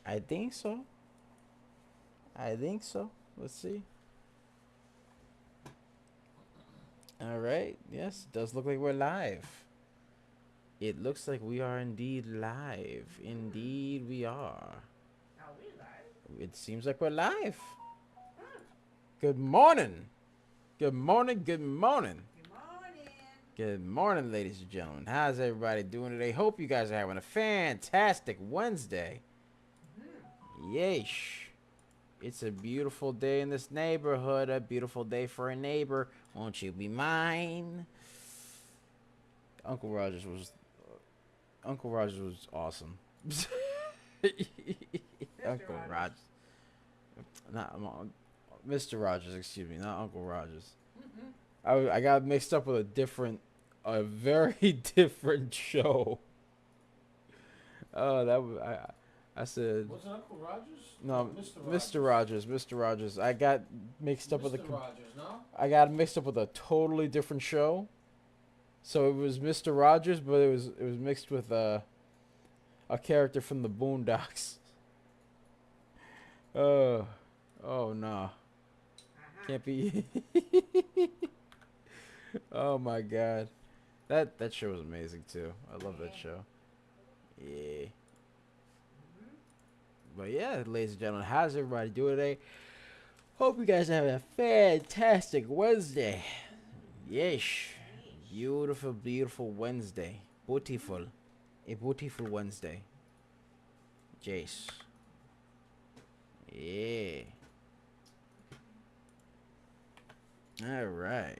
I think so. I think so. Let's see. All right. Yes, it does look like we're live. It looks like we are indeed live. Indeed, we are. Are we live? It seems like we're live. Huh. Good morning. Good morning. Good morning. Good morning. Good morning, ladies and gentlemen. How's everybody doing today? Hope you guys are having a fantastic Wednesday. Yeesh. It's a beautiful day in this neighborhood. A beautiful day for a neighbor. Won't you be mine? Uncle Rogers was awesome. Uncle Rogers. Not Mr. Rogers, excuse me, not Uncle Rogers. I got mixed up with a very different show. Oh, that was I said Was it Uncle Rogers? no, Mr. Mr. Rogers. Rogers, Mr. Rogers. I got mixed up with Mr. Rogers, no? I got mixed up with a totally different show. So it was Mr. Rogers, but it was mixed with a character from the Boondocks. Oh, oh no, can't be. Oh my god, that show was amazing too. I love that show. Yeah. But yeah, ladies and gentlemen, how's everybody doing today? Hope you guys have a fantastic Wednesday. Yes. Beautiful, beautiful Wednesday. Beautiful. A beautiful Wednesday. Jace. Yeah. Alright.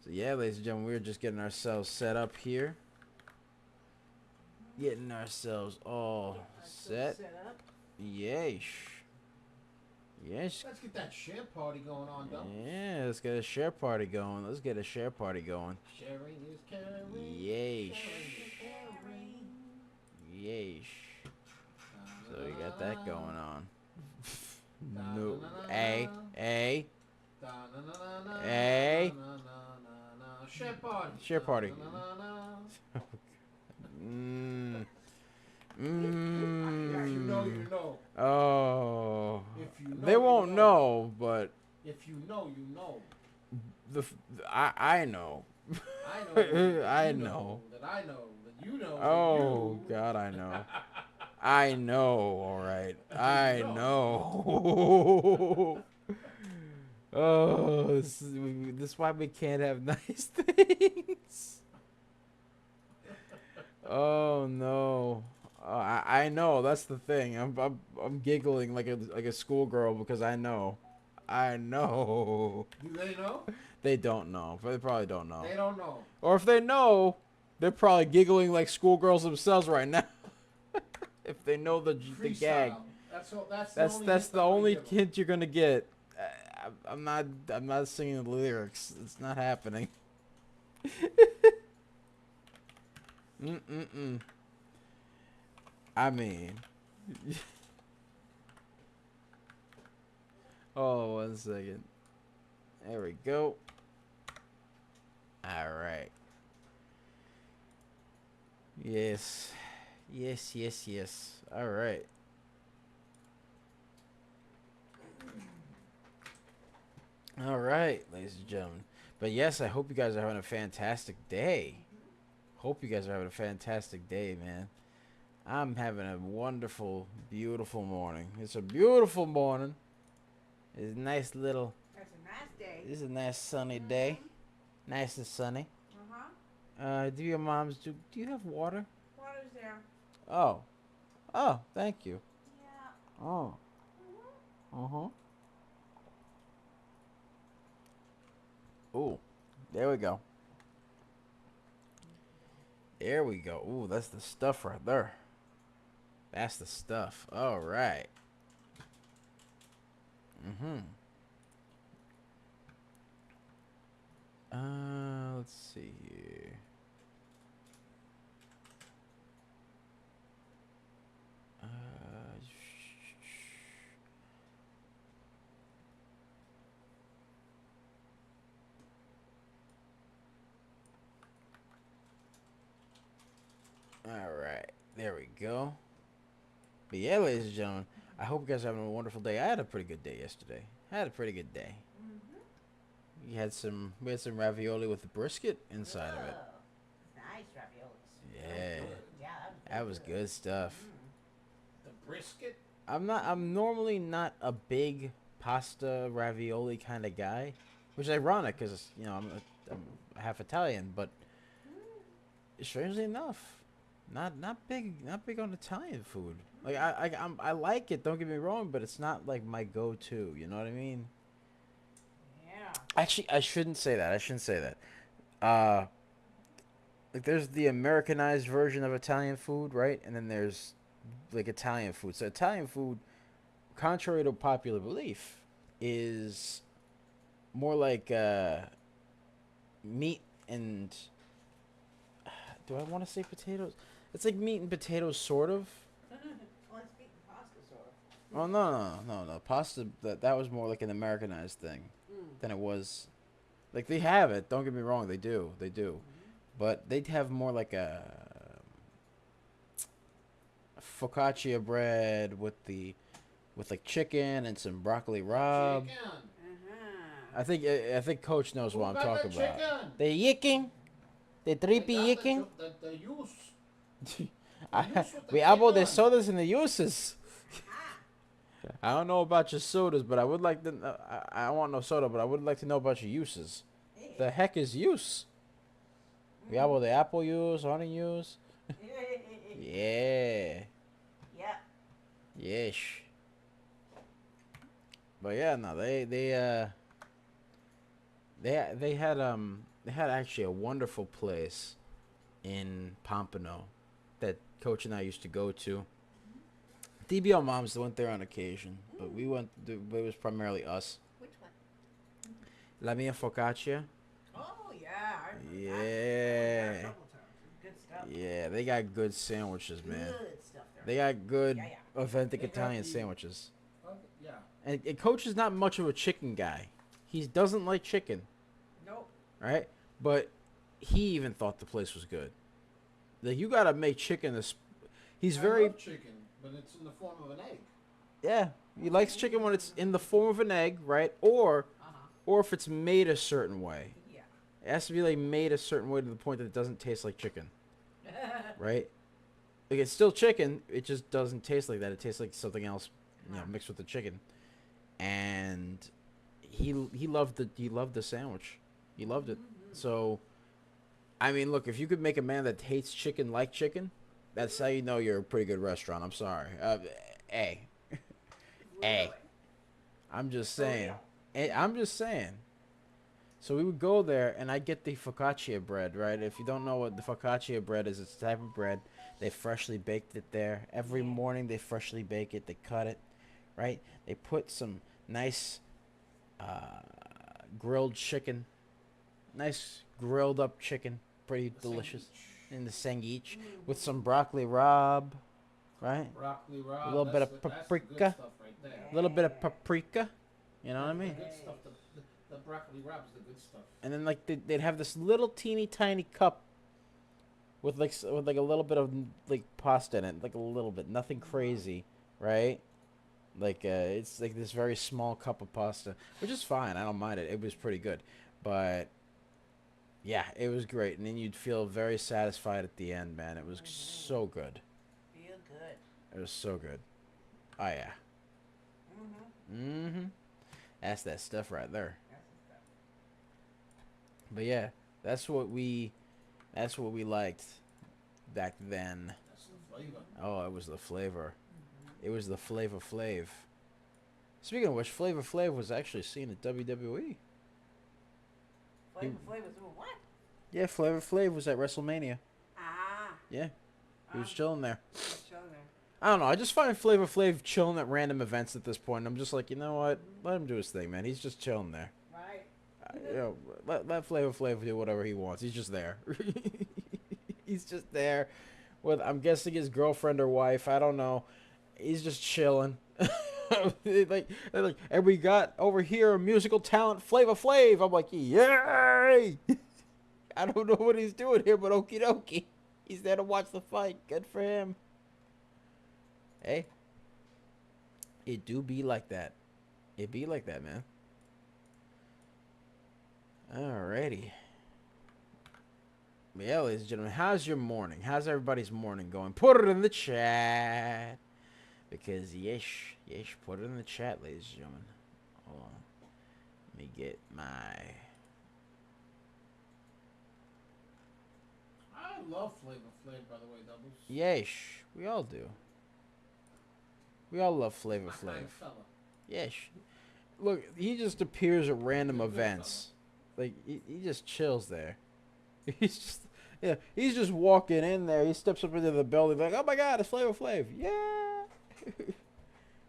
So yeah, ladies and gentlemen, we're just getting ourselves set up here. Getting ourselves all set. Yes. Yes. Let's get that share party going on, though. Yeah, let's get a share party going. Let's get a share party going. Sharing is caring. Yeesh. Sharing is Yeesh. So we got that going on. Da, No. na, na, na, Hey. na. Hey. Da, na, na, na, na, Hey. na, na, na, na. Share party. Share party. Da, na, na, na. Mmm. If you know, you Mmm. know. Oh. If you know, They you won't know, but If you know, you know. I know. I know. that I you know. That I know. That you know. Oh that you. God, I know. I know. All right. I No. know. Oh, this is why we can't have nice things. Oh no. I know. That's the thing. I'm giggling like a schoolgirl because I know. I know. Do they know? They don't know. They probably don't know. They don't know. Or if they know, they're probably giggling like schoolgirls themselves right now. If they know the gag. Freestyle. That's all. That's the only hint you're gonna get. I'm not singing the lyrics. It's not happening. Mm. I mean. Oh, 1 second. There we go. All right. Yes. Yes. All right. All right, ladies and gentlemen. But yes, I hope you guys are having a fantastic day. Hope you guys are having a fantastic day, man. I'm having a wonderful, beautiful morning. It's a beautiful morning. It's a nice little. That's a nice day. This is a nice sunny day. Nice and sunny. Uh-huh. Do your moms do you have water? Water's there. Oh. Oh, thank you. Yeah. Oh. Uh-huh. Ooh. There we go. There we go. Ooh, that's the stuff right there. That's the stuff. All right. Mm-hmm. Let's see here. All right. There we go. But yeah, ladies and gentlemen, I hope you guys are having a wonderful day. I had a pretty good day yesterday. I had a pretty good day. We had some ravioli with the brisket inside of it. Nice raviolis. Yeah, Yeah, that was good stuff. The brisket. I'm normally not a big pasta ravioli kind of guy, which is ironic because I'm half Italian, but strangely enough, not big on Italian food. Like I like it. Don't get me wrong, but it's not like my go-to. You know what I mean? Yeah. Actually, I shouldn't say that. I shouldn't say that. Like there's the Americanized version of Italian food, right? And then there's like Italian food. So Italian food, contrary to popular belief, is more like meat and do I want to say potatoes? It's like meat and potatoes, sort of. Well, it's meat and pasta, sort of. Oh no. Pasta that was more like an Americanized thing than it was. Like they have it. Don't get me wrong. They do. But they'd have more like a focaccia bread with like chicken and some broccoli rabe. Chicken. I think Coach knows what I'm Who got talking the about. chicken? The yicking, the trippy They got yicking. The use. We abo de sodas and the uses. I don't know about your sodas, but I would like to. I don't want no soda, but I would like to know about your uses. The heck is use? We abo the apple use, honey use. Yeah. Yeah. Yes. But yeah, no, they had actually a wonderful place in Pompano that Coach and I used to go to. DBL moms went there on occasion, but it was primarily us. Which one? La Mia Focaccia. Oh, yeah. I remember Yeah. that. A couple times. Good stuff. Yeah, they got good sandwiches, man. Good stuff there. They got good, Yeah. authentic They got Italian the- sandwiches. Yeah. And Coach is not much of a chicken guy. He doesn't like chicken, Nope. right? But he even thought the place was good. Like you gotta make chicken. He's I very love chicken, but it's in the form of an egg. yeah. He likes chicken when it's in the form of an egg, right? Or if it's made a certain way. Yeah. It has to be like made a certain way to the point that it doesn't taste like chicken, right? Like it's still chicken. It just doesn't taste like that. It tastes like something else, mixed with the chicken. And he loved the sandwich. He loved it. So, I mean, look, if you could make a man that hates chicken like chicken, that's how you know you're a pretty good restaurant. I'm sorry. Hey, Really? I'm just saying. I'm just saying. So we would go there, and I get the focaccia bread, right? If you don't know what the focaccia bread is, it's a type of bread. They freshly baked it there. Every morning they freshly bake it. They cut it, right? They put some nice grilled chicken, nice grilled up chicken, pretty delicious, in the sanguich with some broccoli rabe, right? Broccoli rabe. A little bit of That's the paprika. good stuff right there. A little bit of paprika, you know what I The mean? good stuff. The broccoli rabe is the good stuff. And then like they'd have this little teeny tiny cup with like a little bit of like pasta in it, like a little bit, nothing crazy, right? Like it's like this very small cup of pasta, which is fine. I don't mind it. It was pretty good, but yeah, it was great. And then you'd feel very satisfied at the end, man. It was so good. Feel good. It was so good. Oh yeah. That's that stuff right there. That's the stuff. But yeah, that's what we liked back then. That's the flavor. Oh, it was the flavor. It was the Flavor Flav. Speaking of which, Flavor Flav was actually seen at WWE. Flavor Flav was doing what? Yeah, Flavor Flav was at WrestleMania. Ah. Yeah, he was chilling there. Let's show there. I don't know. I just find Flavor Flav chilling at random events at this point. I'm just like, you know what? Let him do his thing, man. He's just chilling there. Right. Let Flavor Flav do whatever he wants. He's just there. He's just there with, I'm guessing, his girlfriend or wife. I don't know. He's just chilling. They're like, and we got over here a musical talent, Flavor Flav. I'm like, yay! I don't know what he's doing here, but okie dokie. He's there to watch the fight. Good for him. Hey, It do be like that. It be like that, man. Alrighty. Yeah, ladies and gentlemen, how's your morning? How's everybody's morning going? Put it in the chat. Because, yes, put it in the chat, ladies and gentlemen. Hold on. Let me get my... I love Flavor Flav, by the way, Doubles. Yes, we all do. We all love Flavor My Flav. kind of fella. Yes. Look, he just appears at random He's a good events. Like, he just chills there. He's just... Yeah, he's just walking in there. He steps up into the building like, oh my God, it's Flavor Flav. Yeah.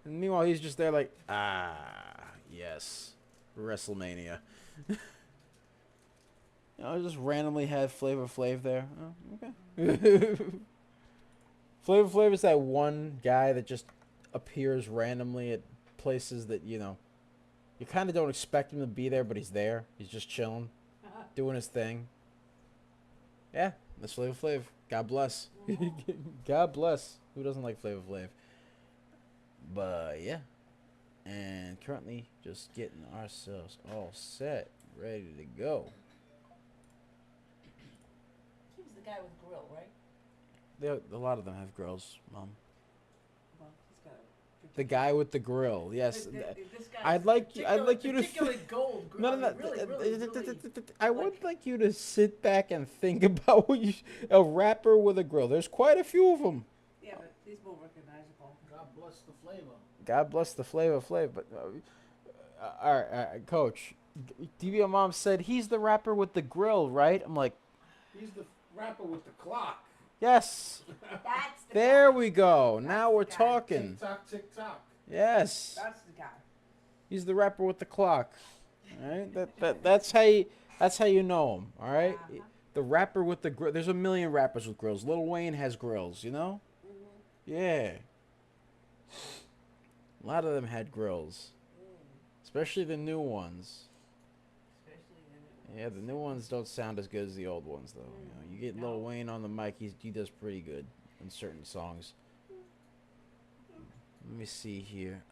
And meanwhile, he's just there like, yes, WrestleMania. I just randomly had Flavor Flav there. Oh, okay. Flavor Flav is that one guy that just appears randomly at places that, you know, you kind of don't expect him to be there, but he's there. He's just chilling, doing his thing. Yeah, that's Flavor Flav. God bless. God bless. Who doesn't like Flavor Flav? But yeah, and currently just getting ourselves all set, ready to go. He was the guy with the grill, right? A lot of them have grills, Mom. Well, he's got a The guy with the grill, yes. This guy's I'd like you to. particularly gold grill. No. Really, I would like you to sit back and think about what a rapper with a grill. There's quite a few of them. yeah, but he's more recognizable. God bless the flavor. God bless the Flavor Flav, but all right, Coach. DBO Mom said he's the rapper with the grill, right? I'm like, He's the rapper with the clock. yes. That's the There guy. we go. Now we're the guy. talking. Tick tock, tick tock. Yes. That's the guy. He's the rapper with the clock. All right. That's how you know him. All right. Uh-huh. The rapper with the grill. There's a million rappers with grills. Lil Wayne has grills. You know. Yeah. A lot of them had grills, especially the new ones. Especially the Yeah, the new ones don't sound as good as the old ones, though. You know, you get No. Lil Wayne on the mic, he does pretty good in certain songs. Let me see here.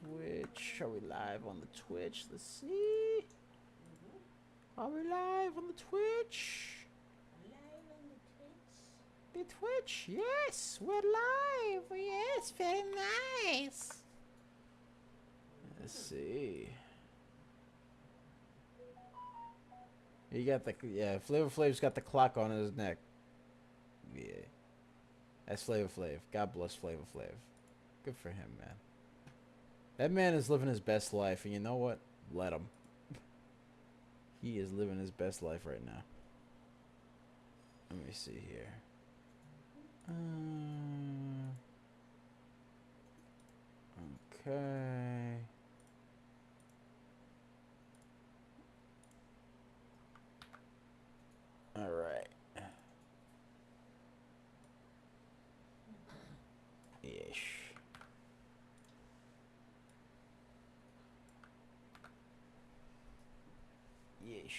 Twitch. Are we live on the Twitch? Let's see. Are we live on the Twitch? The Twitch, yes, we're live. Yes, very nice. Let's see. You got the Flavor Flav's got the clock on his neck. Yeah, that's Flavor Flav. God bless Flavor Flav. Good for him, man. That man is living his best life, and you know what? Let him. He is living his best life right now. Let me see here. Okay. All right. Yes. Yes.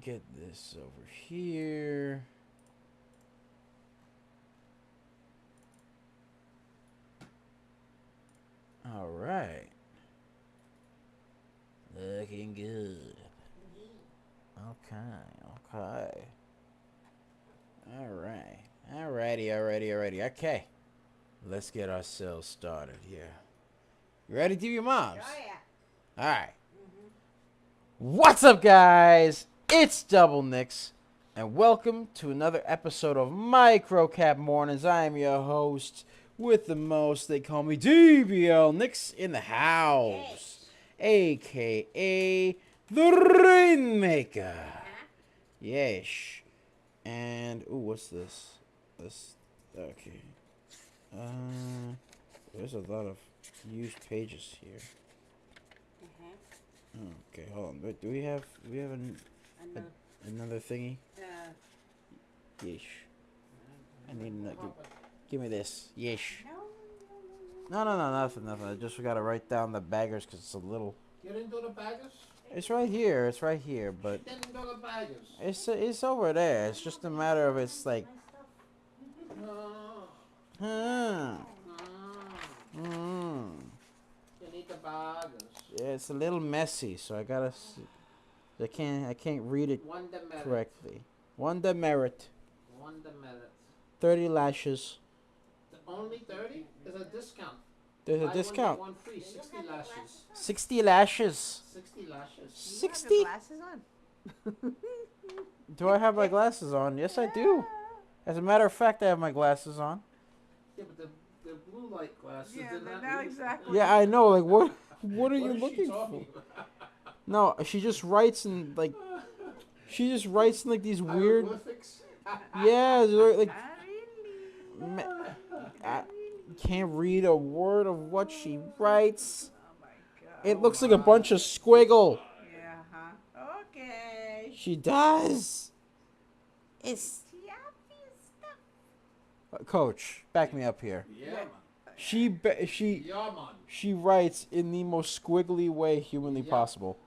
Get this over here. All right. Looking good. Okay. Alrighty. Okay. Let's get ourselves started here. You ready, TV Moms? Oh, yeah. Alright. What's up, guys? It's Double Nicks, and welcome to another episode of Microcap Mornings. I am your host with the most. They call me DBL Nicks in the house, aka the Rainmaker. Yes. And what's this? Okay. There's a lot of used pages here. Okay, hold on. Wait, do we have another thingy? Yeesh. I need another. Give me this. Yeesh. No, No, nothing. I just gotta write down the baggers because it's a little. You didn't do the baggers? It's right here. It's right here, but She didn't do the baggers. it's over there. It's just a matter of it's like. No. Hmm. No. Hmm. You need the baggers. Yeah, it's a little messy, so I gotta. I can't read it One demerit. correctly. One demerit. 30 lashes. Only 30? There's a discount. There's Buy a one, discount. get one free. 60 lashes. 60 lashes. 60 lashes. 60? You have your glasses on. Do I have my glasses on? Yes, I do. As a matter of fact, I have my glasses on. Yeah, but the blue light glasses. Yeah, they're they're not not reading. exactly. Yeah, I know. Like, what? What are What you is she looking for? talking about? No, she just writes in like. She just writes in like these weird. Hieroglyphics? Yeah, they're, like. Not really. Ma- I can't read a word of what she writes. Oh my god. It looks like a bunch of squiggle. Yeah, huh? Okay. She does. It's Coach. Back me up here. Yeah, man. Yeah, man. She writes in the most squiggly way humanly Yeah. possible.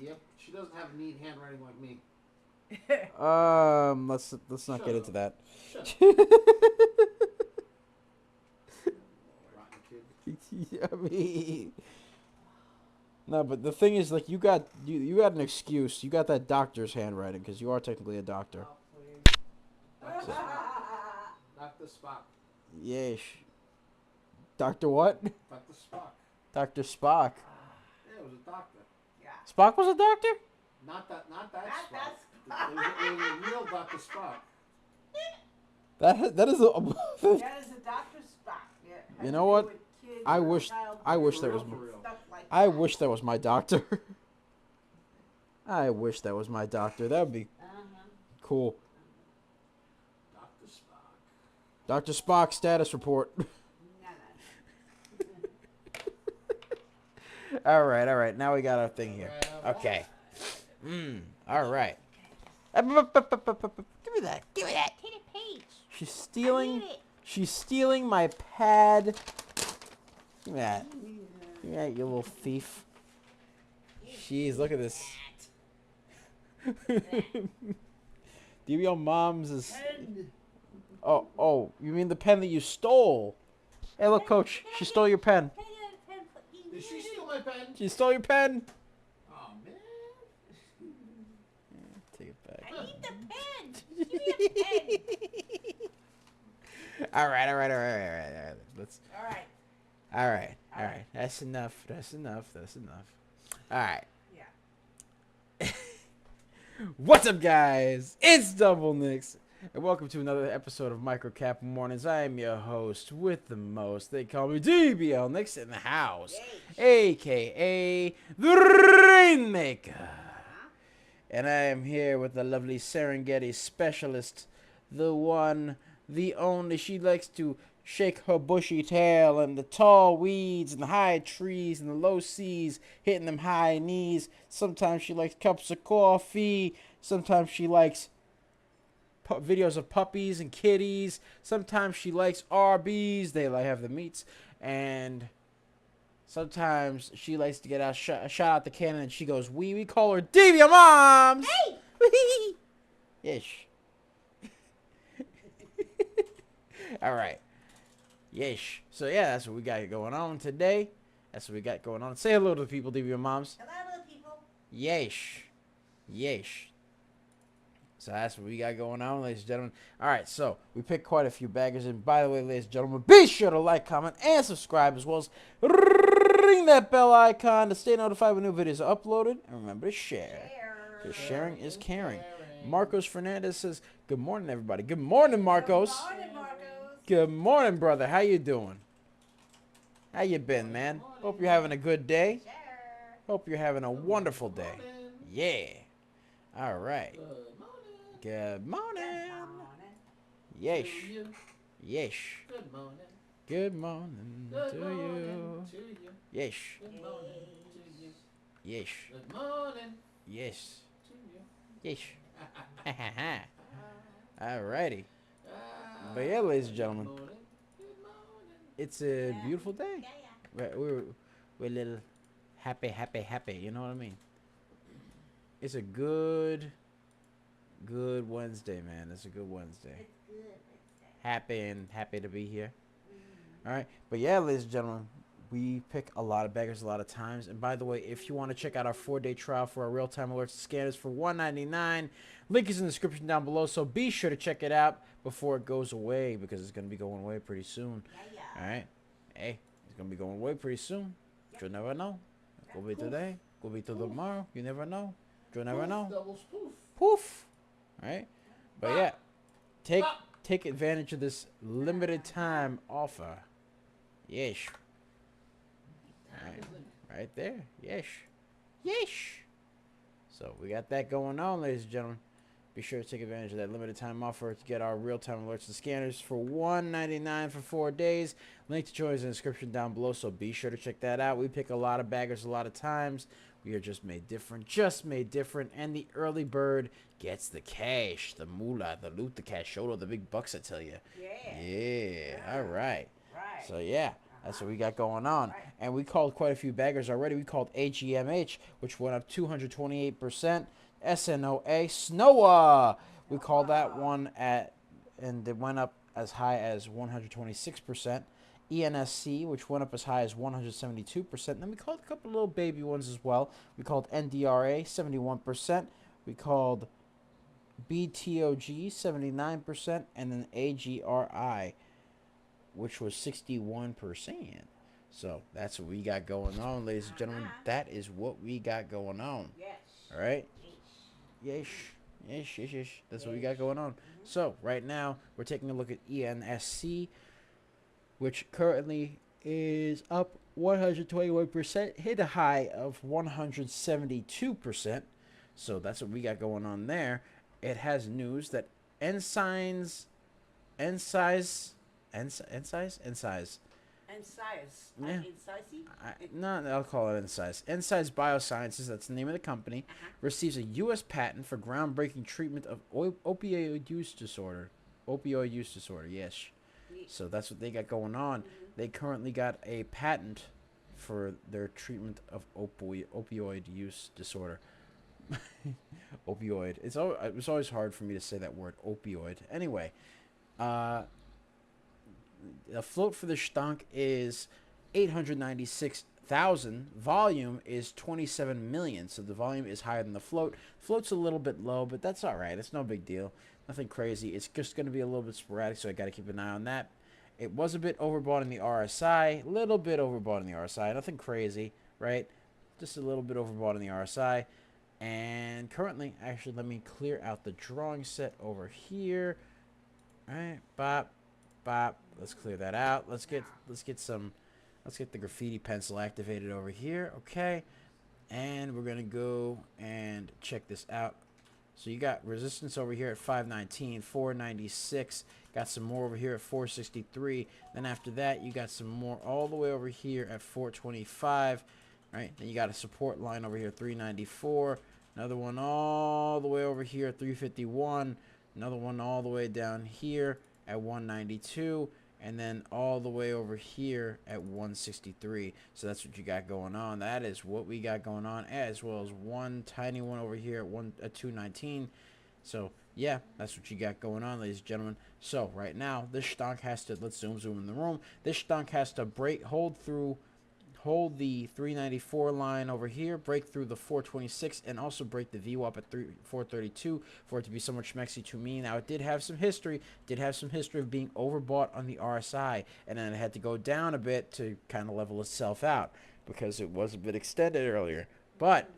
Yep. She doesn't have neat handwriting like me. Let's not Shut get up. into that. Shut up, rotten kid. Yeah, I mean, no, but the thing is, like, you got an excuse. You got that doctor's handwriting because you are technically a doctor. Oh, please. Dr. Spock. Dr. Spock. Yeesh. Doctor what? Dr. Spock. Dr. Spock. Yeah, it was a doctor. Yeah. Spock was a doctor? Not that Not Spock. that It was a real Dr. Spock. That is a. That is a Dr. Spock. Yeah. Has You to know do what? with kids I and wish childhood that was For real. stuff like I that. wish that was my doctor. I wish that was my doctor. That would be cool. Dr. Spock. Dr. Spock status report. No. All right. Now we got our thing here. Well, Okay. All right. Give me that. Take a page. She's stealing. Read it. She's stealing my pad. Give me that. Give me that, you little thief. Jeez, look at this. DBL Moms is. Oh, you mean the pen that you stole? Hey, look, Coach. She stole your pen. Can I get a pen, please? Did she steal my pen? She stole your pen. Oh, man. Take it back. I need the pen. Give me a pen. All right. Let's. All right. All right. That's enough. All right. Yeah. What's up, guys? It's Double Nicks, and welcome to another episode of Microcap Mornings. I am your host with the most. They call me DBL Nicks in the house, aka the Rainmaker. And I am here with the lovely Serengeti specialist, the one, the only. She likes to shake her bushy tail and the tall weeds and the high trees and the low seas, hitting them high knees. Sometimes she likes cups of coffee. Sometimes she likes videos of puppies and kitties. Sometimes she likes RBs. They like have the meats. And sometimes she likes to get out shot out the cannon and she goes, we call her Deviant Moms. Hey! Ish. All right. Yeesh. So yeah, that's what we got going on today. Say hello to the people, Deviant Moms. Hello, little people. Yeesh. So that's what we got going on, ladies and gentlemen. All right, so we picked quite a few baggers. And by the way, ladies and gentlemen, be sure to like, comment, and subscribe, as well as ring that bell icon to stay notified when new videos are uploaded. And remember to share, because sharing is caring. Marcos Fernandez says, good morning, everybody. Good morning, Marcos. Good morning, Marcos. Good morning, brother. How you doing? How you been, man? Hope you're having a good day. Sure. Hope you're having a wonderful day. Yeah. All right. Good morning. Good morning. Good morning. Yeesh. To you. Yeesh. Good morning. Good morning Good to morning you. to you. Yeesh. Good morning to you. Yeesh. Good morning Yeesh. to you. Yeesh. Alrighty. Ah, But yeah, ladies and gentlemen. Good morning. Good morning. It's a Yeah. beautiful day. Yeah, yeah. We're a little happy. You know what I mean? It's a good Wednesday, man. It's a good Wednesday. It's good. It's Happy to be here. mm-hmm. All right, but yeah, ladies and gentlemen, we pick a lot of beggars a lot of times. And by the way, if you want to check out our 4-day trial for our real-time alerts and scanners for $199, link is in the description down below. So be sure to check it out before it goes away, because it's gonna be going away pretty soon. Yeah, All yeah. right, hey, it's gonna be going away pretty soon. You never know. Could be today. Could be tomorrow. You never know. You never Poof, know. double spoof. Poof. All right, but yeah, take Bop. take advantage of this limited time offer. Yes. Time is limited. Right there. Yes. Yes. So we got that going on, ladies and gentlemen. Be sure to take advantage of that limited time offer to get our real-time alerts and scanners for $199 for 4 days. Link to join is in the description down below, so be sure to check that out. We pick a lot of baggers a lot of times. We are just made different, and the early bird gets the cash, the moolah, the loot, the cashola, the big bucks, I tell you. Yeah. Yeah. All right. Right. So yeah, that's what we got going on. Right. And we called quite a few baggers already. We called AGMH, which went up 228%. SNOA SNOA. We called that one and it went up as high as 126%. ENSC, which went up as high as 172%. And then we called a couple little baby ones as well. We called NDRA 71%. We called BTOG 79%, and then AGRI, which was 61%. So that's what we got going on, ladies and gentlemen. That is what we got going on. Yes. All right. Yes. That's what we got going on. So right now we're taking a look at ENSC, which currently is up 121%, hit a high of 172%. So that's what we got going on there. It has news that Ensize. And size. Yeah. Incisive? No, I'll call it Ensize. Ensize Biosciences, that's the name of the company, receives a U.S. patent for groundbreaking treatment of opioid use disorder. Opioid use disorder, yes. So that's what they got going on. They currently got a patent for their treatment of opioid use disorder. Opioid. It was always hard for me to say that word, opioid. Anyway, the float for the stunk is 896,000. Volume is 27 million. So the volume is higher than the float. Float's a little bit low, but that's all right. It's no big deal. Nothing crazy. It's just going to be a little bit sporadic, so I got to keep an eye on that. It was a bit overbought in the RSI. A little bit overbought in the RSI. Nothing crazy, right? Just a little bit overbought in the RSI. And currently, actually, let me clear out the drawing set over here. All right, bop. Let's clear that out. Let's get the graffiti pencil activated over here. Okay, and we're gonna go and check this out. So you got resistance over here at 519, 496. Got some more over here at 463. Then after that, you got some more all the way over here at 425. Right. Then you got a support line over here, 394. Another one all the way over here at 351. Another one all the way down here at 192. And then all the way over here at 163. So that's what you got going on. That is what we got going on, as well as one tiny one over here at 219. So yeah, that's what you got going on, ladies and gentlemen. So right now, this stonk has to, let's zoom in the room. This stonk has to hold the 394 line over here, break through the 426, and also break the VWAP at 432 for it to be somewhat schmexy to me. Now, it did have some history of being overbought on the RSI, and then it had to go down a bit to kind of level itself out because it was a bit extended earlier. But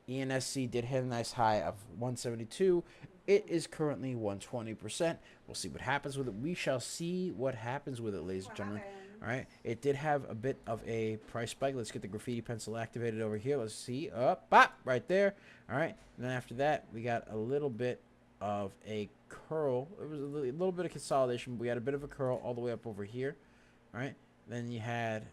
ENSC did hit a nice high of 172. It is currently 120%. We'll see what happens with it. We shall see what happens with it, ladies and gentlemen. All right, it did have a bit of a price spike. Let's get the graffiti pencil activated over here. Let's see. Up, pop, right there. All right, and then after that, we got a little bit of a curl. It was a little bit of consolidation, but we had a bit of a curl all the way up over here. All right, then you had,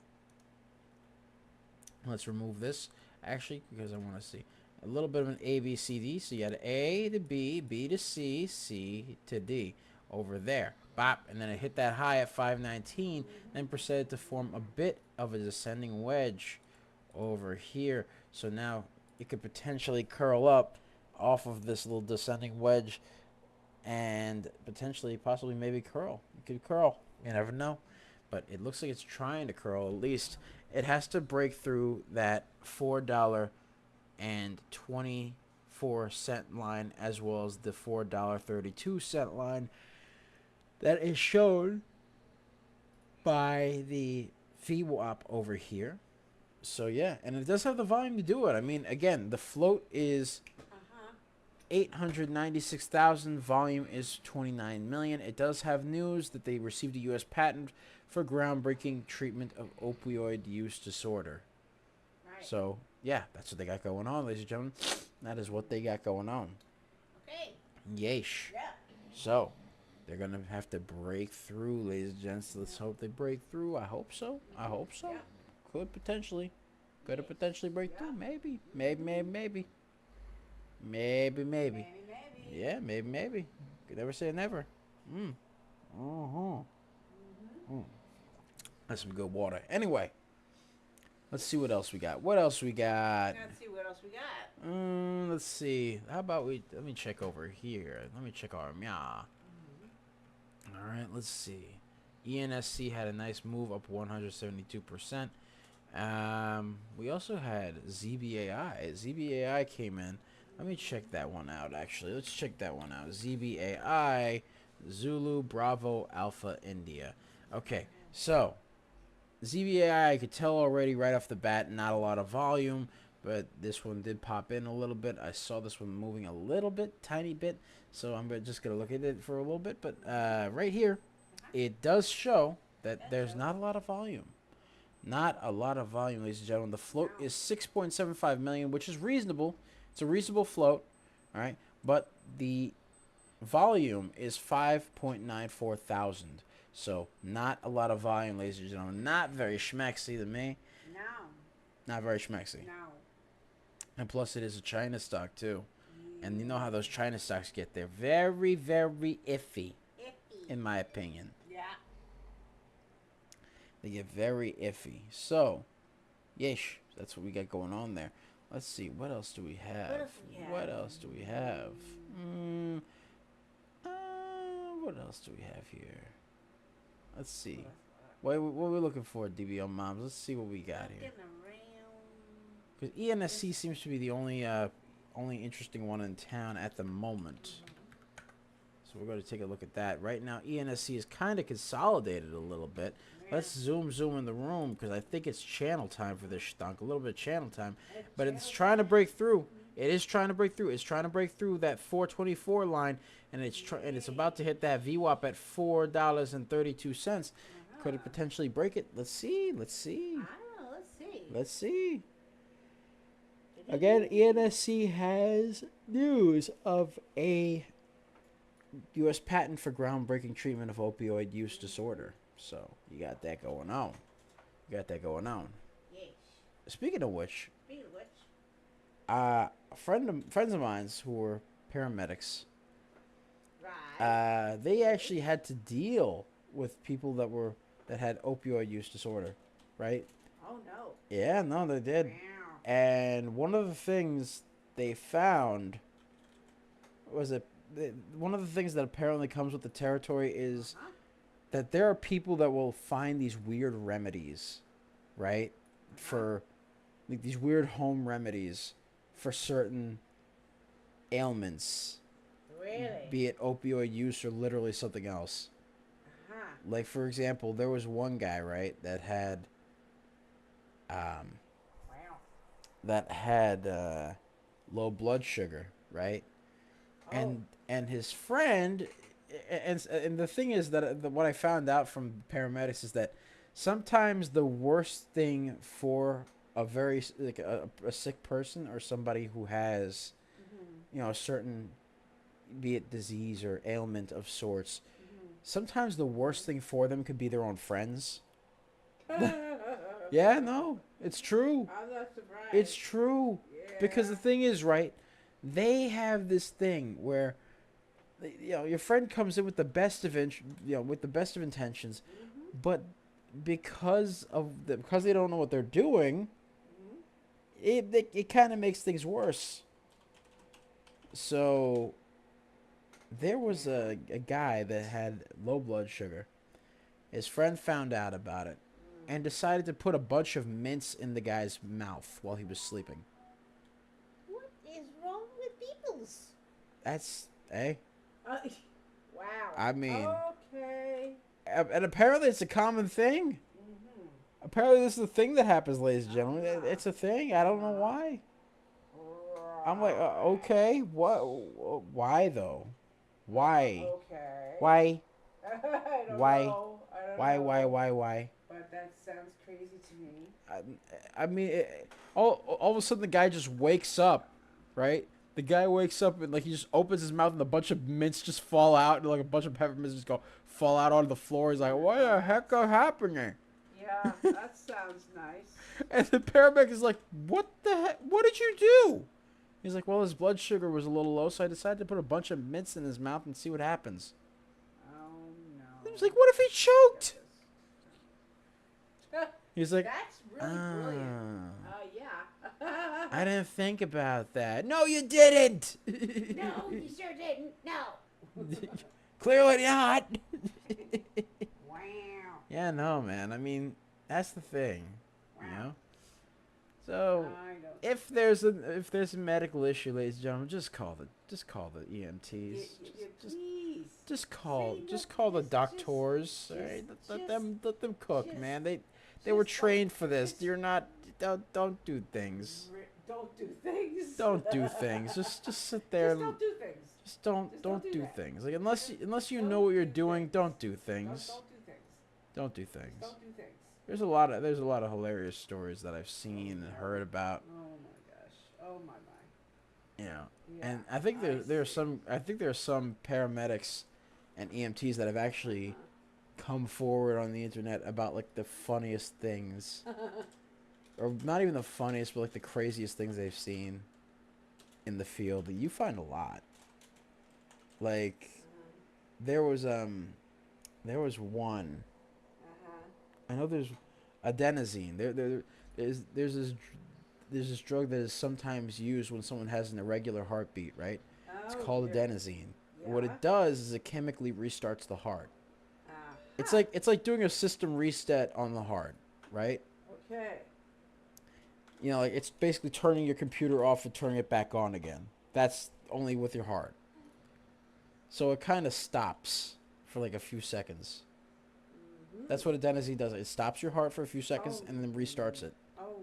let's remove this, actually, because I want to see. A little bit of an A, B, C, D. So you had A to B, B to C, C to D over there. bop, and then it hit that high at 519, then proceeded to form a bit of a descending wedge over here. So now it could potentially curl up off of this little descending wedge and potentially, possibly, maybe curl. It could curl. You never know. But it looks like it's trying to curl at least. It has to break through that $4.24 line as well as the $4.32 line that is shown by the VWAP over here. So yeah, and it does have the volume to do it. I mean, again, the float is 896,000. Volume is 29 million. It does have news that they received a U.S. patent for groundbreaking treatment of opioid use disorder. Right. So yeah, that's what they got going on, ladies and gentlemen. That is what they got going on. Okay. Yeesh. Yeah. So they're gonna have to break through, ladies and gents. Let's hope they break through. I hope so. I hope so. Yeah. Could potentially. Could have potentially break through. Maybe. Maybe. Maybe. Yeah, maybe. Could never say never. That's some good water. Anyway, let's see what else we got. Let's see what else we got. Let's see. How about let me check over here. Let me check our All right, let's see. ENSC had a nice move up 172%. We also had ZBAI. ZBAI came in. Let me check that one out, actually. Let's check that one out. ZBAI, Zulu, Bravo, Alpha, India. Okay, so ZBAI, I could tell already right off the bat, not a lot of volume, but this one did pop in a little bit. I saw this one moving a little bit, tiny bit, so I'm just going to look at it for a little bit. But right here, it does show that there's not a lot of volume. Not a lot of volume, ladies and gentlemen. The float is 6.75 million, which is reasonable. It's a reasonable float, all right? But the volume is 5.94 thousand. So not a lot of volume, ladies and gentlemen. Not very schmexy to me. No. Not very schmexy. No. And plus, it is a China stock, too. And you know how those China stocks get. They're very, very iffy, in my opinion. Yeah. They get very iffy. So, yeesh, that's what we got going on there. Let's see, what else do we have? What else do we have? What else do we have here? Let's see. What are we looking for, DBO Moms? Let's see what we got here. Because ENSC seems to be the only interesting one in town at the moment. So we're going to take a look at that. Right now, ENSC is kind of consolidated a little bit. Let's zoom in the room because I think it's channel time for this stunk. A little bit of channel time. But it's trying to break through. It is trying to break through. It's trying to break through that 424 line, and it's about to hit that VWAP at $4.32. Could it potentially break it? Let's see. I don't know. Let's see. Again, ENSC has news of a U.S. patent for groundbreaking treatment of opioid use disorder. So you got that going on. Yes. Speaking of which, friends of mine who were paramedics, Right. they actually had to deal with people that had opioid use disorder, right? Oh no. Yeah, no, they did. Wow. And one of the things they found was one of the things that apparently comes with the territory is that there are people that will find these weird remedies, right? For like these weird home remedies for certain ailments, Really? be it opioid use or literally something else. Like, for example, there was one guy, right, that had low blood sugar, right? And his friend, and the thing is that what I found out from paramedics is that sometimes the worst thing for a very a sick person or somebody who has a certain, be it disease or ailment of sorts, sometimes the worst thing for them could be their own friends. Yeah, no, it's true. I'm not surprised. It's true. Yeah. Because the thing is, right, they have this thing where your friend comes in with the best of with the best of intentions, but because they don't know what they're doing, it kind of makes things worse. So there was a guy that had low blood sugar. His friend found out about it and decided to put a bunch of mints in the guy's mouth while he was sleeping. What is wrong with peoples? That's, hey, Wow. I mean, Okay. and apparently it's a common thing. Apparently this is a thing that happens, ladies and gentlemen. It's a thing. I don't know why. I'm like, okay, what? Why though? Why? Okay. Why? I don't Why? know. I don't Why? know. Why? But that sounds crazy to me. I mean, all of a sudden the guy just wakes up, right? The guy wakes up and like he just opens his mouth and a bunch of mints just fall out and like a bunch of peppermints just fall out onto the floor. He's like, what the heck are happening? Yeah, that sounds nice. And the paramedic is like, what the heck? What did you do? He's like, well, his blood sugar was a little low, so I decided to put a bunch of mints in his mouth and see what happens. Oh no. He was like, what if he choked? He's like, That's really brilliant. Yeah. I didn't think about that. No, you didn't. No, you sure didn't. No. Clearly not. Wow. Yeah, no, man. I mean, that's the thing, you know. So I don't. if there's a medical issue, ladies and gentlemen, just call the EMTs. Please. Just call Say, the just- doctors. All right, let them cook, just- man. They were just trained for this. just- You're not. Don't do things. Don't do things. Don't do things. Just sit there Just and don't do things. just don't do do that. things. Like unless you Don't know what you're do doing, things. don't do things. Don't do things. Don't do things. Don't do things. There's a lot of hilarious stories that I've seen and heard about. Oh my gosh. Oh my. You know, Yeah, and I think I there are see. some paramedics and EMTs that have actually come forward on the internet about like the funniest things, or not even the funniest, but like the craziest things they've seen in the field that you find a lot. Like there was one. I know there's adenosine. There's this drug that is sometimes used when someone has an irregular heartbeat, right? It's called adenosine. What it does is it chemically restarts the heart. It's like doing a system reset on the heart, right? Okay. You know, like it's basically turning your computer off and turning it back on again. That's only with your heart. So it kind of stops for like a few seconds. That's what adenosine does. It stops your heart for a few seconds and then restarts it. Oh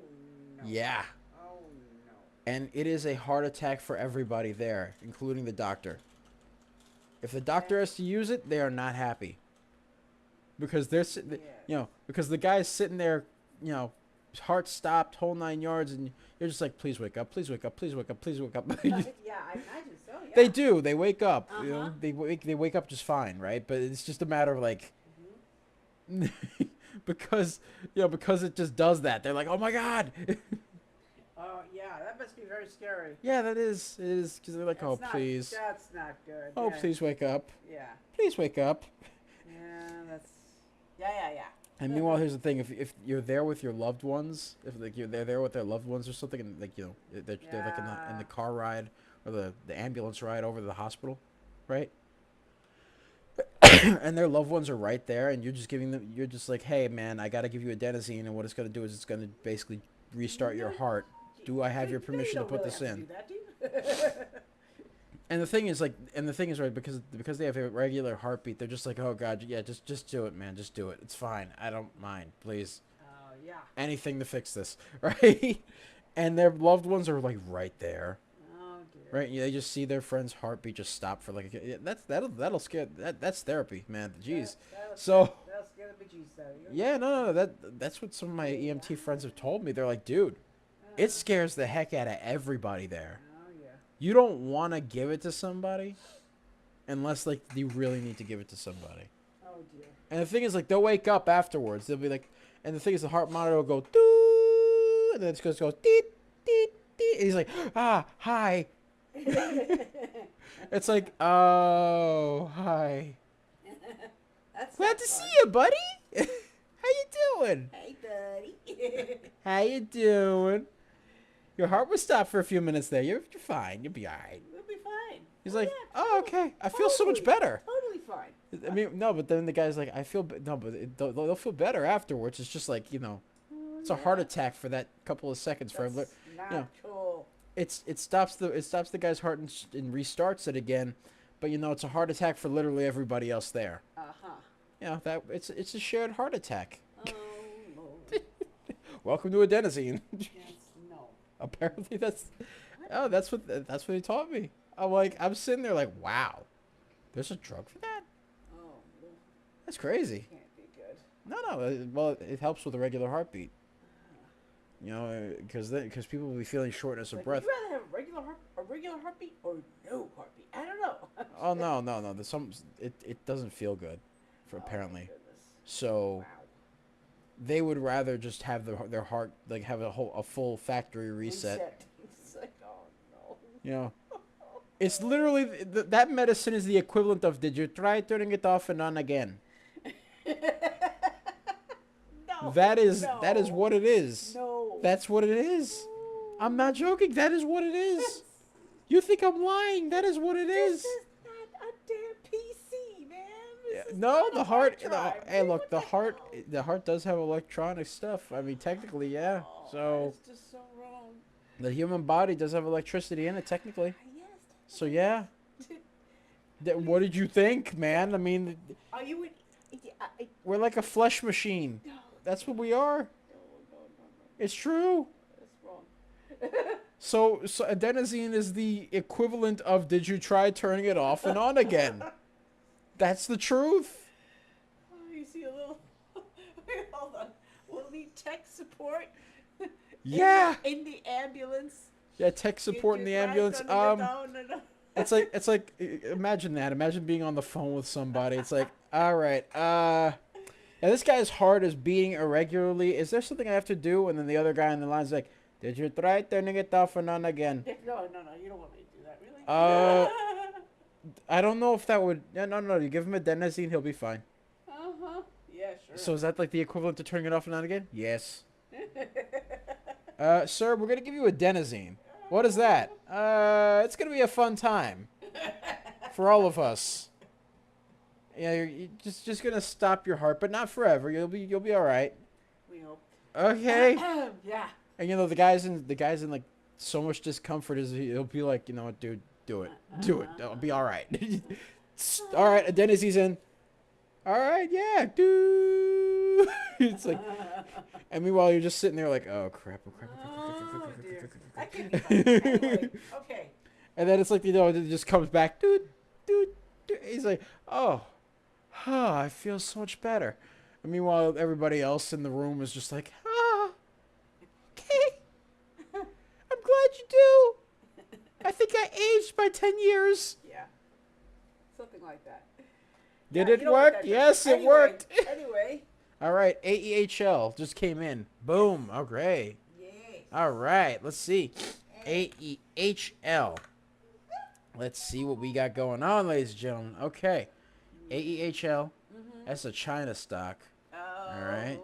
no. Yeah. Oh no. And it is a heart attack for everybody there, including the doctor. If the doctor has to use it, they are not happy. Because they're sitting, because the guy's sitting there, his heart stopped, whole 9 yards, and you're just like, please wake up, please wake up, please wake up, please wake up. Yeah, I imagine so. Yeah. They do. They wake up. Uh-huh. They wake up just fine, right? But it's just a matter of like, because it just does that. They're like, oh my god. Oh yeah, that must be very scary. Yeah, that is. It is because they're like, That's oh not- please, That's not good. oh yeah. please wake up, Yeah. please wake up. Yeah, that's. Yeah. And meanwhile, here's the thing: if you're there with your loved ones, if like they're there with their loved ones or something, and like they're like in the car ride or the ambulance ride over to the hospital, right? And their loved ones are right there, and you're just like, hey man, I gotta give you adenosine, and what it's gonna do is it's gonna basically restart your heart. Do I have your permission to put this in? And the thing is right, because they have a regular heartbeat, they're just like, oh god, yeah, just do it, man, just do it. It's fine. I don't mind. Please. Oh yeah. Anything to fix this, right? And their loved ones are like right there, Oh dear. right? Yeah, they just see their friend's heartbeat just stop for like that'll scare that's therapy, man. Jeez. So That'll scare the bejesus out of you. yeah, no, that's what some of my EMT friends have told me. They're like, dude, it scares the heck out of everybody there. Oh yeah. You don't want to give it to somebody unless like you really need to give it to somebody. Oh dear. And the thing is, like, they'll wake up afterwards. They'll be like, and the thing is, the heart monitor will go doo, and then it just goes deet deet deet. And he's like, ah, hi. It's like, oh, hi. That's Glad not to see fun. you, buddy. How you doing? Hey, buddy. How you doing? Your heart was stopped for a few minutes there. You're fine. You'll be all right. We'll be fine. He's Oh, like, yeah, oh, totally, okay. I feel so much better. Totally fine. I mean, no, but then the guy's like, I feel, no, but they'll feel better afterwards. It's just like, you know, it's a heart attack for that couple of seconds. That's For not you know, cool. it stops the guy's heart and restarts it again, but you know, it's a heart attack for literally everybody else there. Uh-huh. You know that it's a shared heart attack. Oh, no. Welcome to adenosine. Yes, no. Apparently that's what he taught me. I'm sitting there like, wow, there's a drug for that. Oh, no. That's crazy. Can't be good. No. Well, it helps with a regular heartbeat. You know, because people will be feeling shortness of Like, breath. would you rather have a regular heartbeat or no heartbeat? I don't know. Oh no. There's it doesn't feel good, for apparently. Oh, goodness. So Wow. they would rather just have their heart like have a full factory reset. It's like, oh, no. You know, it's literally that medicine is the equivalent of, did you try turning it off and on again? No. That is no, what it is. No. That's what it is. I'm not joking. That is what it is. You think I'm lying? That is what it This is. is not a damn PC, man. This is No, not the a heart. hard drive. Hey, What look, the heart. hell? The heart does have electronic stuff. I mean, technically, yeah. Oh, So that's just so wrong. the human body does have electricity in it, technically. Yes. So yeah. What did you think, man? I mean, Are you in? we're like a flesh machine. No. That's what we are. No. It's true. That's wrong. So adenosine is the equivalent of, did you try turning it off and on again? That's the truth. Oh, you see a little. Wait, hold on. We'll need tech support. Yeah. In the ambulance. Yeah, tech support in the ambulance. No. It's like imagine that. Imagine being on the phone with somebody. It's like, all right, and this guy's heart is beating irregularly. Is there something I have to do? And then the other guy on the line's like, did you try turning it off and on again? No. You don't want me to do that, really. I don't know if that would. No. You give him adenosine, he'll be fine. Yeah, sure. So is that like the equivalent to turning it off and on again? Yes. Sir, we're gonna give you adenosine. What is that? It's gonna be a fun time for all of us. Yeah, you're just gonna stop your heart, but not forever. You'll be all right. We hope. Okay. Yeah. And you know the guy's in like so much discomfort is he'll be like, you know what, dude, do it. It'll be all right. All right, adenosine's in. All right, yeah, dude. It's like, and meanwhile you're just sitting there like, oh crap. Oh dear. That can't be fun. Anyway, okay. And then it's like, you know, it just comes back, dude. He's like, I feel so much better. And meanwhile, everybody else in the room is just like, okay. I'm glad you do. I think I aged by 10 years. Yeah. Something like that. Did Yeah, it you know what work? that Yes, does. it worked. Anyway. All right, AEHL just came in. Boom. Okay. Yay. All right, let's see. AEHL. Let's see what we got going on, ladies and gentlemen. Okay. AEHL. That's a China stock. Oh. All right.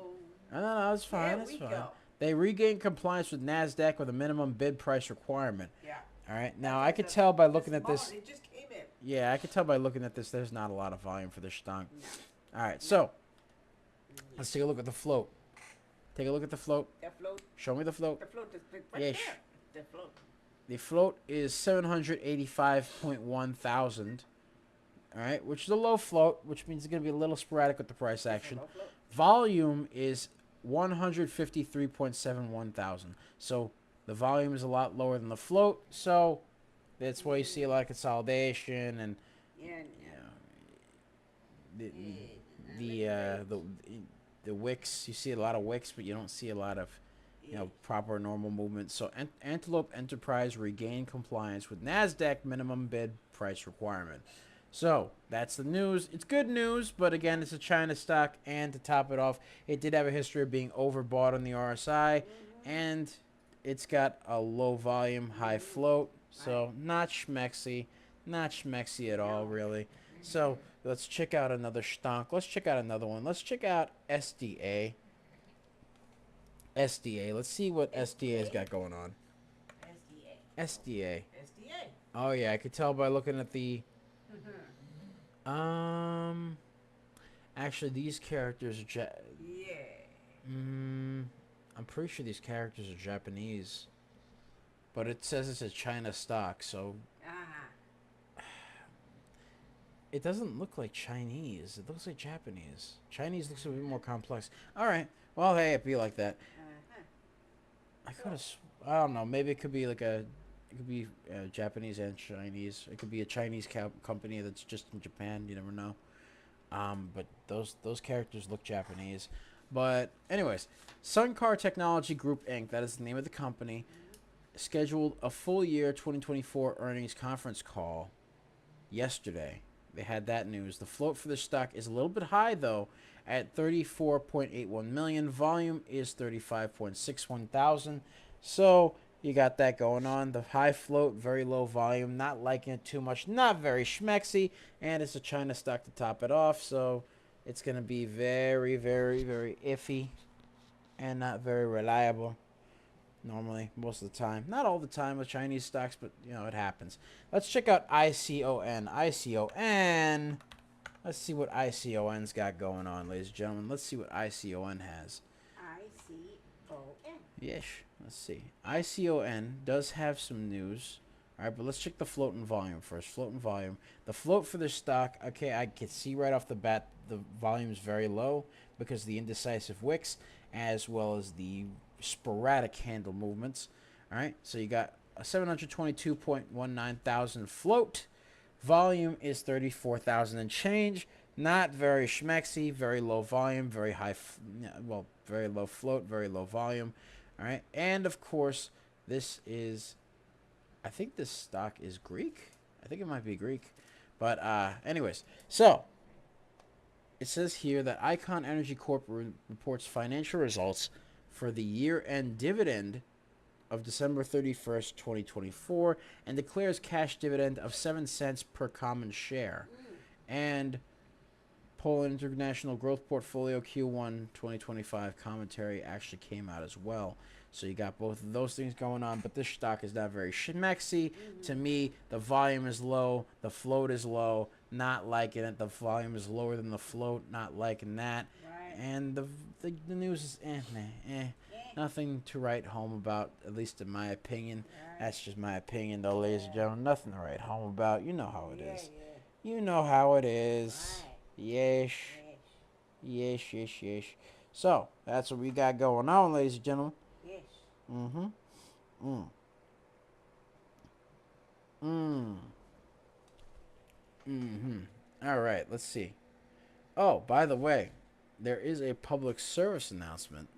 No, it's fine. There That's we fine. go. They regained compliance with NASDAQ with a minimum bid price requirement. Yeah. All right. Now, I could tell by looking at this. It just came in. Yeah, I could tell by looking at this, there's not a lot of volume for this stock. All right, so let's take a look at the float. Take a look at the float. That float. Show me the float. The float is right Yes. there. The float. The float is 785.1 thousand. All right, which is a low float, which means it's going to be a little sporadic with the price action. Low float. Volume is 153.71 thousand. So the volume is a lot lower than the float. So that's why you see a lot of consolidation and Yeah. the wicks. You see a lot of wicks, but you don't see a lot of proper normal movement. So Antelope Enterprise regained compliance with NASDAQ minimum bid price requirement. So that's the news. It's good news, but again, it's a China stock, and to top it off, it did have a history of being overbought on the RSI, and it's got a low volume, high float, so not schmexy. Not schmexy at all, really. So let's check out another stonk. Let's check out another one. Let's check out SDA. SDA. Let's see what SDA's got going on. SDA. SDA. SDA. Oh yeah, I could tell by looking at the. Actually, these characters are. Yeah. I'm pretty sure these characters are Japanese, but it says it's a China stock, so it doesn't look like Chinese. It looks like Japanese. Chinese looks a bit more complex. All right. Well, hey, it be like that. I could have. I don't know. Maybe it could be like a. It could be Japanese and Chinese. It could be a Chinese company that's just in Japan. You never know. But those characters look Japanese. But anyways, Suncar Technology Group Inc. That is the name of the company. Scheduled a full year 2024 earnings conference call yesterday. They had that news. The float for the stock is a little bit high though, at 34.81 million. Volume is 35.61 thousand. So you got that going on. The high float, very low volume. Not liking it too much. Not very schmexy. And it's a China stock to top it off. So it's going to be very, very, very iffy. And not very reliable. Normally, most of the time. Not all the time with Chinese stocks, but, you know, it happens. Let's check out ICON. ICON. Let's see what ICON's got going on, ladies and gentlemen. Let's see what ICON has. ICON. Yes, let's see. ICON does have some news. All right, but let's check the float and volume first. Float and volume. The float for the stock, okay, I can see right off the bat the volume is very low because of the indecisive wicks as well as the sporadic handle movements. All right, so you got a 722.19 thousand float. Volume is 34,000 and change. Not very schmexy, very low volume, very high, well, very low float, very low volume. All right, and of course, this is, I think this stock is Greek. I think it might be Greek. But anyways, so it says here that Icon Energy Corp reports financial results for the year-end dividend of December 31st, 2024, and declares cash dividend of 7 cents per common share. And Poland International Growth Portfolio Q1 2025 commentary actually came out as well. So you got both of those things going on, but this stock is not very schmexy. To me, the volume is low, the float is low, not liking it. The volume is lower than the float, not liking that. Right. And the news is nothing to write home about, at least in my opinion. Right. That's just my opinion, though, ladies and gentlemen. Nothing to write home about. You know how it is. Yeah. You know how it is. Right. Yes. Yes. So, that's what we got going on, ladies and gentlemen. Yes. All right, let's see. Oh, by the way, there is a public service announcement.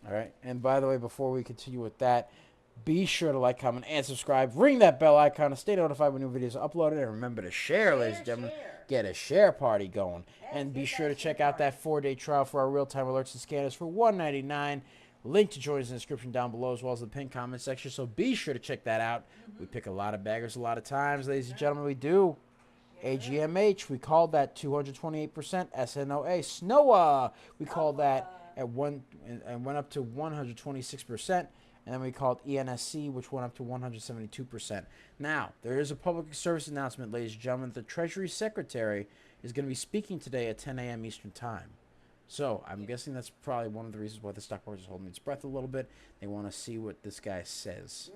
All right, and by the way, before we continue with that, be sure to like, comment, and subscribe. Ring that bell icon to stay notified when new videos are uploaded. And remember to share, ladies and gentlemen. Get a share party going. And be sure to check out that 4-day trial for our real-time alerts and scanners for $1.99. Link to join us in the description down below as well as the pinned comment section. So be sure to check that out. We pick a lot of baggers a lot of times, ladies and gentlemen. We do. AGMH, we called that 228%. SNOA, SNOA, we called that at one and went up to 126%. And then we called ENSC, which went up to 172%. Now, there is a public service announcement, ladies and gentlemen. The Treasury Secretary is going to be speaking today at 10 a.m. Eastern Time. So, I'm guessing that's probably one of the reasons why the stock market is holding its breath a little bit. They want to see what this guy says.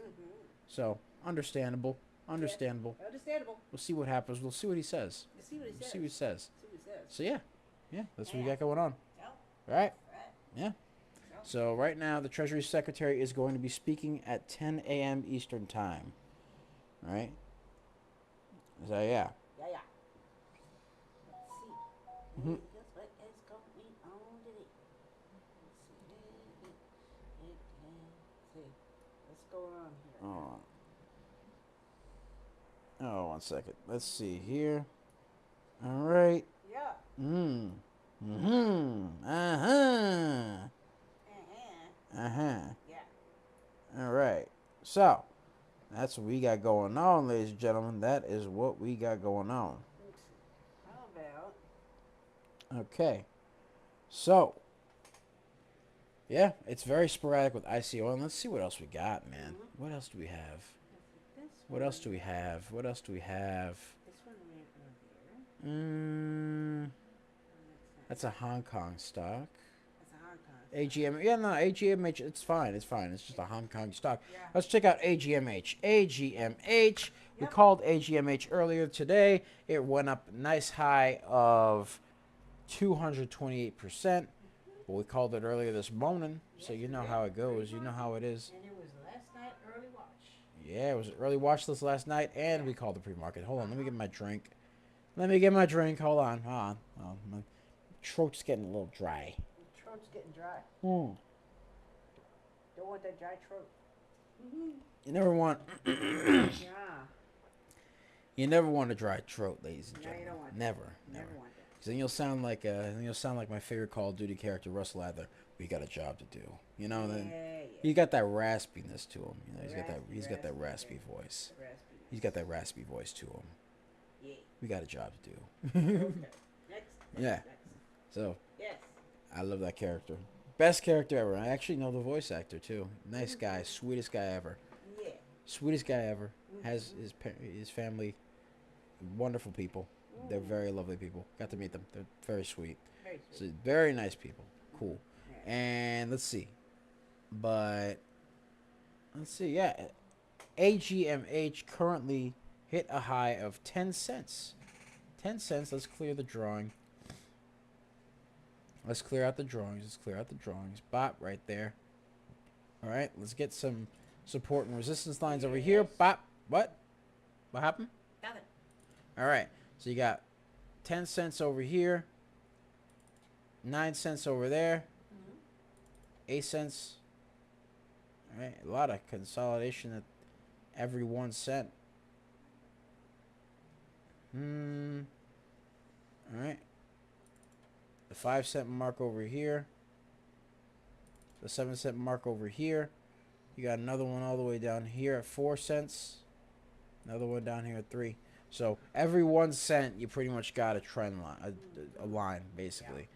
So, understandable. Understandable. We'll see what happens. We'll see what he says. See what he says. See what he says. See what he says. So, yeah, that's what we got going on. Right? Yeah. So right now, the Treasury Secretary is going to be speaking at 10 a.m. Eastern Time. All right? So, yeah. Yeah. Let's see. What is going on today? Let's see. What's going on here? Oh, 1 second. Let's see here. All right. Yeah. Uh-huh. Yeah. All right. So, That's what we got going on, ladies and gentlemen. That is what we got going on. How about? Okay. So, yeah, it's very sporadic with ICO. And let's see what else we got, man. What else do we have? This What else do we have? What else do we have? This one went earlier. That's a Hong Kong stock. That's a Hong Kong. AGM, yeah, no, AGMH, it's fine, it's fine. It's just a Hong Kong stock. Yeah. Let's check out AGMH. AGMH, we Yep. called AGMH earlier today. It went up a nice high of 228%. But we called it earlier this morning, so you know how it goes. You know how it is. And it was last night early watch. Yeah, it was an early watch list last night, and we called the pre-market. Hold on, let me get my drink. Let me get my drink. Hold on, hold on. Oh, my throat's getting a little dry. Your throat's getting dry. Mm. Don't want that dry throat. You never want. Yeah. You never want a dry throat, ladies and No, you gentlemen. don't want that. Never, Never never. want that. Because then you'll sound like my favorite Call of Duty character, Russell Adler. We got a job to do. You know, then Yeah. he got that raspiness to him. You know, Raspy, he's got that raspy, raspy voice. Raspy. He's got that raspy voice to him. Yeah. We got a job to do. Okay. Next. Yeah. Next. So Yes. I love that character. Best character ever. I actually know the voice actor too. Nice guy, sweetest guy ever. Yeah. Sweetest guy ever. Has his family, wonderful people. They're very lovely people. Got to meet them. They're very sweet. Very So sweet. very nice people. Cool. Yeah. And let's see. But let's see. Yeah, AGMH currently hit a high of 10 cents. 10 cents. Let's clear the drawing. Let's clear out the drawings. Let's clear out the drawings. Bop right there. All right. Let's get some support and resistance lines over here. Bop. What? What happened? Nothing. All right. So you got 10 cents over here. 9 cents over there. 8 cents. All right. A lot of consolidation at every 1 cent. All right. The 5 cent mark over here. The 7 cent mark over here. You got another one all the way down here at 4 cents. Another one down here at 3. So every 1 cent, you pretty much got a trend line, a line basically.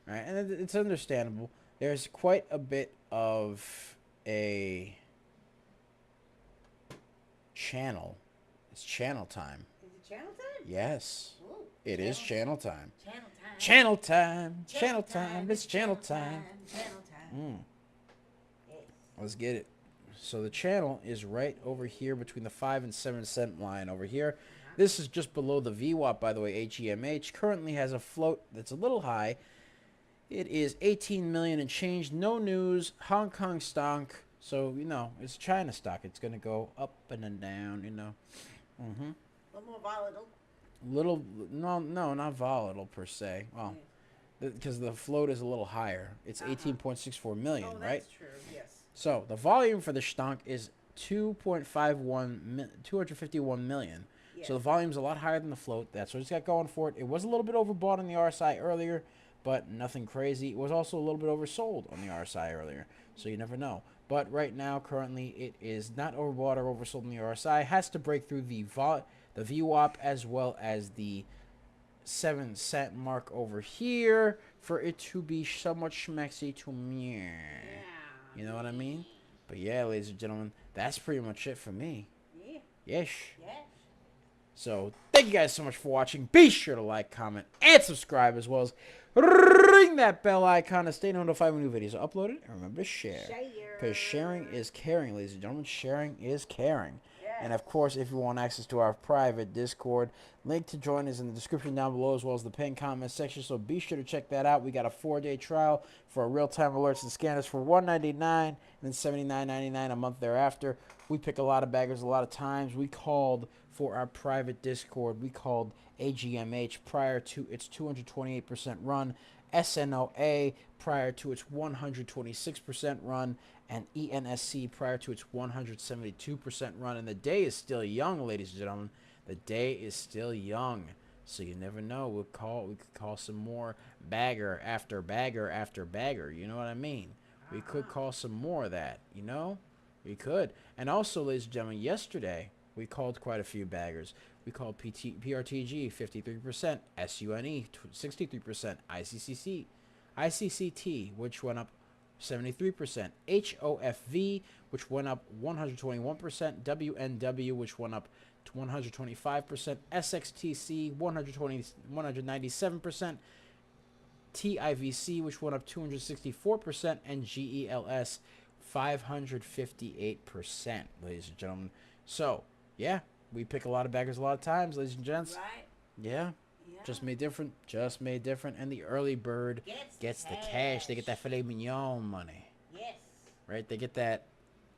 All right, and it's understandable. There's quite a bit of a channel. It's channel time. Is it channel time? Yes, Ooh, it is channel time. Channel time. Channel time. Channel time. It's channel time. Channel time. Yes. Let's get it. So the channel is right over here between the 5 and 7 cent line over here. This is just below the VWAP, by the way. AGMH currently has a float that's a little high. It is 18 million and change. No news. Hong Kong stock. So, you know, it's China stock. It's going to go up and then down, you know. A little more volatile. No, not volatile per se. Well, because the float is a little higher. It's 18.64 million, Oh, right? that's true. Yes. So the volume for the stock is 251 million. Yes. So the volume's a lot higher than the float. That's what it's got going for it. It was a little bit overbought on the RSI earlier, but nothing crazy. It was also a little bit oversold on the RSI earlier, so you never know. But right now, currently, it is not overbought or oversold on the RSI. It has to break through the VWAP as well as the 7 cent mark over here for it to be somewhat schmexy to me. Yeah. You know what I mean? But yeah, ladies and gentlemen, that's pretty much it for me. Yeah. Yes. Yes. So thank you guys so much for watching. Be sure to like, comment, and subscribe, as well as ring that bell icon to stay notified when new videos are uploaded. And remember to share. Because sharing is caring, ladies and gentlemen. Sharing is caring. And of course, if you want access to our private Discord, link to join is in the description down below, as well as the pinned comment section. So be sure to check that out. We got a 4-day trial for our real-time alerts and scanners for $199 and then $79.99 a month thereafter. We pick a lot of baggers a lot of times. We called for our private Discord. We called AGMH prior to its 228% run, SNOA prior to its 126% run, and ENSC prior to its 172% run. And the day is still young, ladies and gentlemen. The day is still young. So you never know. We could call some more bagger after bagger after bagger. You know what I mean? We could call some more of that, you know? We could. And also, ladies and gentlemen, yesterday we called quite a few baggers. We called PRTG 53%, SUNE 63%, ICCT, which went up 73%, HOFV, which went up 121%, WNW, which went up 125%, SXTC 197%, TIVC, which went up 264%, and GELS 558%, ladies and gentlemen. So, yeah, we pick a lot of baggers a lot of times, ladies and gents. Right. Yeah. Yeah. Just made different. Just made different. And the early bird gets the cash. They get that filet mignon money. Yes. Right? They get that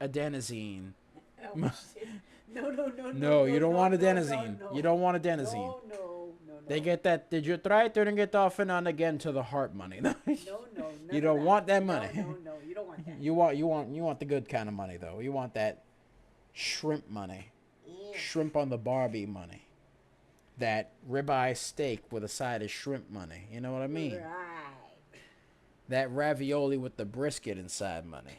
adenosine. Oh, shit. No, no, no, No, you don't want no, adenosine. no. You don't want adenosine. No, no, no, no. They get that. Did you try it? Didn't get off and on again to the heart money. No, no. You don't want that money. No, no, you don't want that. You want the good kind of money though. You want that shrimp money. Yeah. Shrimp on the Barbie money. That ribeye steak with a side of shrimp money. You know what I mean? Right. That ravioli with the brisket inside money.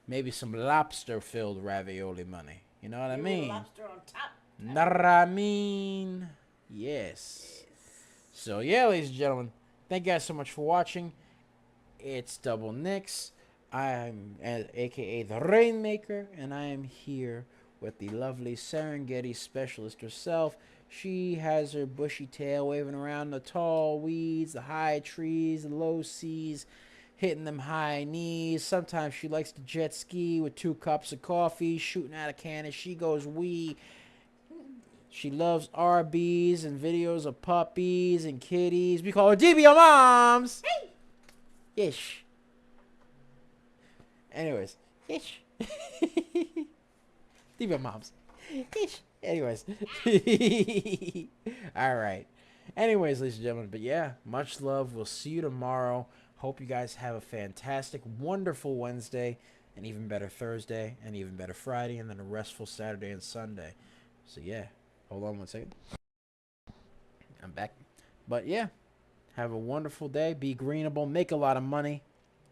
Maybe some lobster-filled ravioli money. You know what I mean? Lobster on top. Know what I mean? Yes. So, yeah, ladies and gentlemen, thank you guys so much for watching. It's Double Nix. I'm a.k.a. the Rainmaker, and I am here with the lovely Serengeti specialist herself. She has her bushy tail waving around the tall weeds, the high trees, the low seas, hitting them high knees. Sometimes she likes to jet ski with 2 cups of coffee, shooting out a can as she goes wee. She loves RBs and videos of puppies and kitties. We call her DBO Moms. Hey. Ish. Anyways. Ish. DBO Moms. Ish. Anyways. All right. Anyways, ladies and gentlemen. But yeah, much love. We'll see you tomorrow. Hope you guys have a fantastic, wonderful Wednesday, an even better Thursday, an even better Friday, and then a restful Saturday and Sunday. So yeah, hold on one second. I'm back. But yeah, have a wonderful day. Be greenable. Make a lot of money.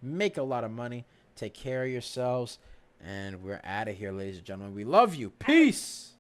Make a lot of money. Take care of yourselves. And we're out of here, ladies and gentlemen. We love you. Peace.